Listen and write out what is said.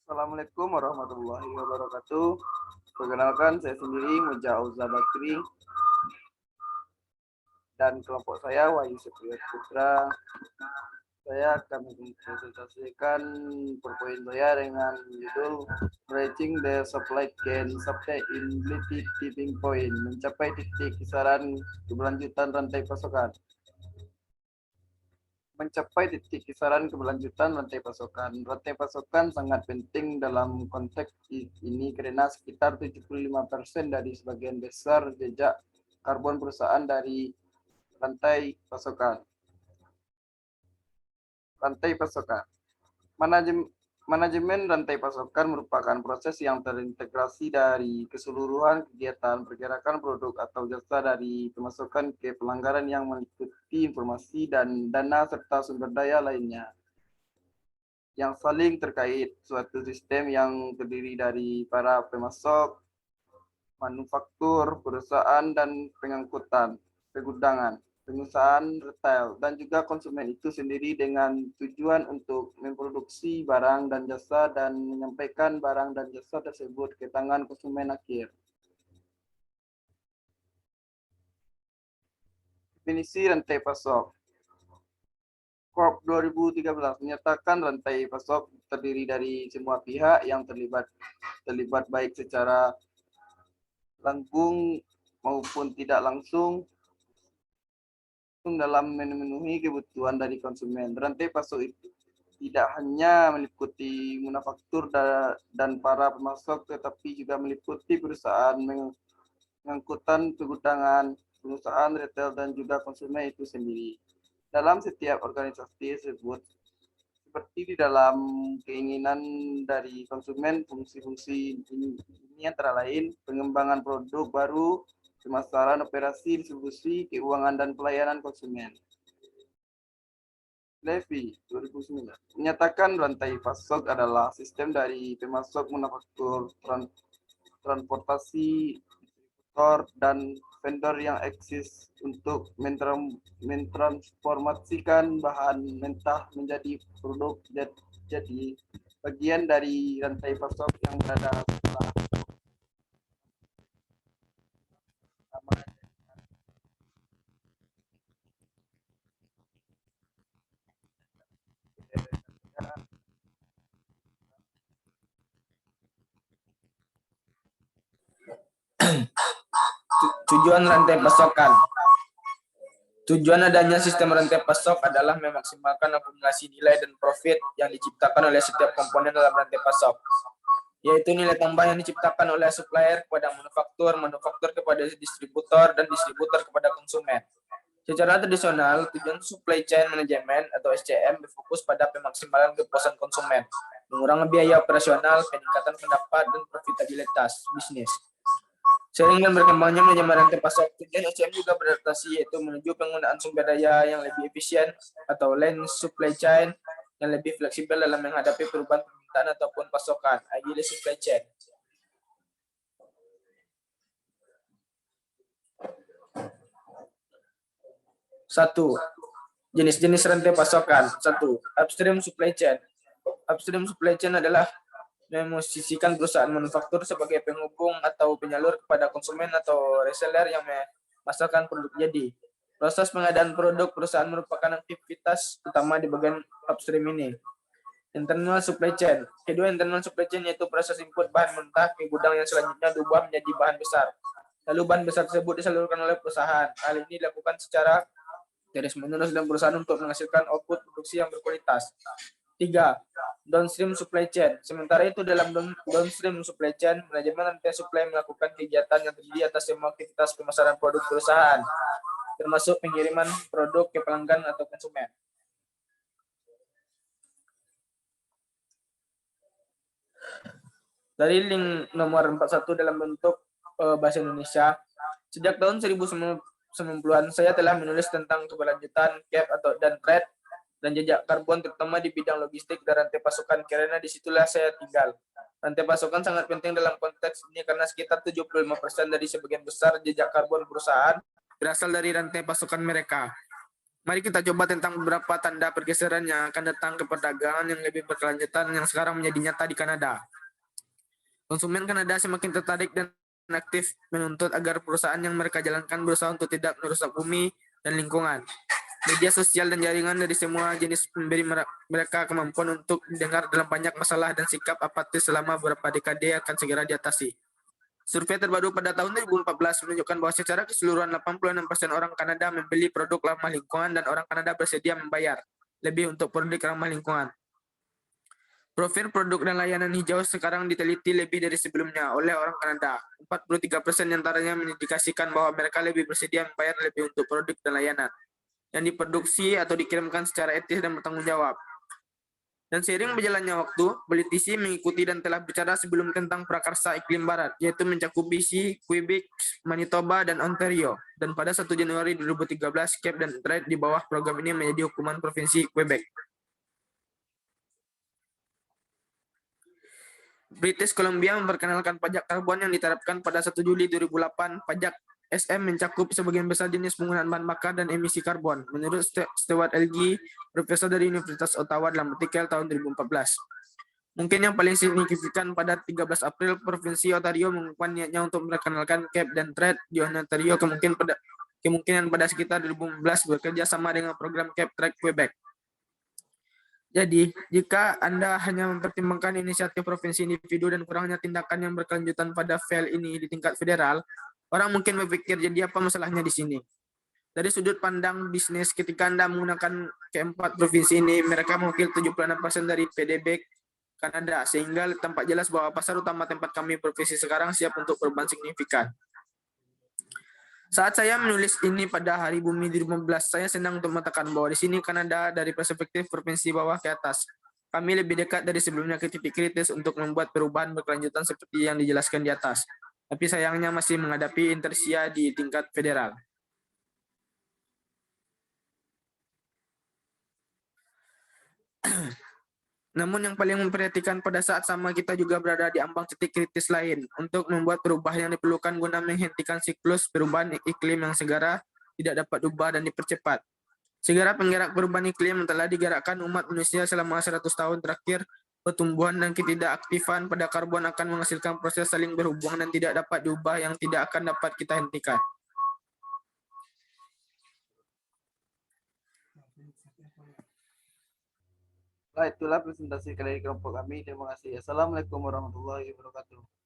Assalamualaikum warahmatullahi wabarakatuh. Perkenalkan, saya sendiri Muja Auza Bakri dan kelompok saya Wahyu Septriya Putra. Saya akan mempresentasikan PowerPoint saya dengan judul Reaching the Supply Chain Sustainability Tipping Point, mencapai titik kisaran keberlanjutan rantai pasokan. Mencapai titik kisaran keberlanjutan rantai pasokan. Rantai pasokan sangat penting dalam konteks ini karena sekitar 75% dari sebagian besar jejak karbon perusahaan dari rantai pasokan. Rantai pasokan. Manajemen rantai pasokan merupakan proses yang terintegrasi dari keseluruhan kegiatan pergerakan produk atau jasa dari pemasukan ke pelanggaran yang meliputi informasi dan dana serta sumber daya lainnya yang saling terkait. Suatu sistem yang terdiri dari para pemasok, manufaktur, perusahaan, dan pengangkutan, pegudangan, pengusahaan retail, dan juga konsumen itu sendiri dengan tujuan untuk memproduksi barang dan jasa dan menyampaikan barang dan jasa tersebut ke tangan konsumen akhir. Definisi rantai pasok. Corp 2013 menyatakan rantai pasok terdiri dari semua pihak yang terlibat baik secara langsung maupun tidak langsung dalam memenuhi kebutuhan dari konsumen. Rantai pasok itu tidak hanya meliputi manufaktur dan para pemasok, tetapi juga meliputi perusahaan pengangkutan, pegudangan, perusahaan retail, dan juga konsumen itu sendiri. Dalam setiap organisasi tersebut, seperti di dalam keinginan dari konsumen, fungsi-fungsi ini antara lain pengembangan produk baru, pemasaran, operasi, distribusi, keuangan, dan pelayanan konsumen. Levy 2009 menyatakan rantai pasok adalah sistem dari pemasok, manufaktur, transportasi, distributor, dan vendor yang eksis untuk mentransformasikan bahan mentah menjadi produk jadi bagian dari rantai pasok yang berada setelah Tujuan rantai pasokan. Tujuan adanya sistem rantai pasok adalah memaksimalkan akumulasi nilai dan profit yang diciptakan oleh setiap komponen dalam rantai pasok, yaitu nilai tambah yang diciptakan oleh supplier kepada manufaktur, manufaktur kepada distributor, dan distributor kepada konsumen. Secara tradisional, tujuan supply chain management atau SCM berfokus pada pemaksimalan kepuasan konsumen, mengurangi biaya operasional, peningkatan pendapat, dan profitabilitas bisnis. Seiring dengan berkembangnya manajemen rantai pasok, tujuan SCM juga beradaptasi, yaitu menuju penggunaan sumber daya yang lebih efisien atau lean supply chain yang lebih fleksibel dalam menghadapi perubahan permintaan ataupun pasokan, agile supply chain. Satu, jenis-jenis rantai pasokan. Satu, upstream supply chain. Upstream supply chain adalah memosisikan perusahaan manufaktur sebagai penghubung atau penyalur kepada konsumen atau reseller yang memasarkan produk jadi. Proses pengadaan produk perusahaan merupakan aktivitas utama di bagian upstream ini. Internal supply chain. Kedua, internal supply chain yaitu proses input bahan mentah ke gudang yang selanjutnya diubah menjadi bahan besar. Lalu bahan besar tersebut disalurkan oleh perusahaan. Hal ini dilakukan secara terus-menerus dan perusahaan untuk menghasilkan output produksi yang berkualitas. 3. Downstream supply chain. Sementara itu dalam downstream supply chain, manajemen rantai supply melakukan kegiatan yang terdiri atas semua aktivitas pemasaran produk perusahaan, termasuk pengiriman produk ke pelanggan atau konsumen. Dari link nomor 41 dalam bentuk bahasa Indonesia, sejak tahun 1990-an saya telah menulis tentang keberlanjutan gap dan trade dan jejak karbon terutama di bidang logistik dan rantai pasokan karena disitulah saya tinggal. Rantai pasokan sangat penting dalam konteks ini karena sekitar 75% dari sebagian besar jejak karbon perusahaan berasal dari rantai pasokan mereka. Mari kita coba tentang beberapa tanda pergeseran yang akan datang ke perdagangan yang lebih berkelanjutan yang sekarang menjadi nyata di Kanada. Konsumen Kanada semakin tertarik dan aktif menuntut agar perusahaan yang mereka jalankan berusaha untuk tidak merusak bumi dan lingkungan. Media sosial dan jaringan dari semua jenis memberi mereka kemampuan untuk mendengar dalam banyak masalah dan sikap apatis selama beberapa dekade akan segera diatasi. Survei terbaru pada tahun 2014 menunjukkan bahwa secara keseluruhan 86% orang Kanada membeli produk ramah lingkungan dan orang Kanada bersedia membayar lebih untuk produk ramah lingkungan. Profil produk dan layanan hijau sekarang diteliti lebih dari sebelumnya oleh orang Kanada. 43% antaranya mengindikasikan bahwa mereka lebih bersedia membayar lebih untuk produk dan layanan yang diproduksi atau dikirimkan secara etis dan bertanggung jawab. Dan seiring berjalannya waktu, politisi mengikuti dan telah bicara sebelum tentang prakarsa iklim barat, yaitu mencakup BC, Quebec, Manitoba, dan Ontario. Dan pada 1 Januari 2013, cap dan trade di bawah program ini menjadi hukuman provinsi Quebec. British Columbia memperkenalkan pajak karbon yang diterapkan pada 1 Juli 2008. Pajak SM mencakup sebagian besar jenis penggunaan bahan bakar dan emisi karbon, menurut Stewart Elgi, profesor dari Universitas Ottawa dalam artikel tahun 2014. Mungkin yang paling signifikan pada 13 April, Provinsi Ontario mengumumkan niatnya untuk memperkenalkan cap dan trade di Ontario kemungkinan pada sekitar 2015 bekerja sama dengan program cap trade Quebec. Jadi, jika Anda hanya mempertimbangkan inisiatif provinsi individu dan kurangnya tindakan yang berkelanjutan pada file ini di tingkat federal, orang mungkin berpikir jadi apa masalahnya di sini. Dari sudut pandang bisnis, ketika Anda menggunakan keempat provinsi ini, mereka mewakili 76% dari PDB Kanada, sehingga tampak jelas bahwa pasar utama tempat kami provinsi sekarang siap untuk perubahan signifikan. Saat saya menulis ini pada Hari Bumi 2015, saya senang untuk mengatakan bahwa di sini Kanada dari perspektif provinsi bawah ke atas. Kami lebih dekat dari sebelumnya ke titik kritis untuk membuat perubahan berkelanjutan seperti yang dijelaskan di atas. Tapi sayangnya masih menghadapi inersia di tingkat federal. Namun yang paling memperhatikan pada saat sama kita juga berada di ambang titik kritis lain untuk membuat perubahan yang diperlukan guna menghentikan siklus perubahan iklim yang segera tidak dapat diubah dan dipercepat. Segera penggerak perubahan iklim yang telah digerakkan umat manusia selama 100 tahun terakhir, pertumbuhan dan ketidakaktifan pada karbon akan menghasilkan proses saling berhubungan dan tidak dapat diubah yang tidak akan dapat kita hentikan. Nah, itulah presentasi dari kelompok kami. Terima kasih. Assalamualaikum warahmatullahi wabarakatuh.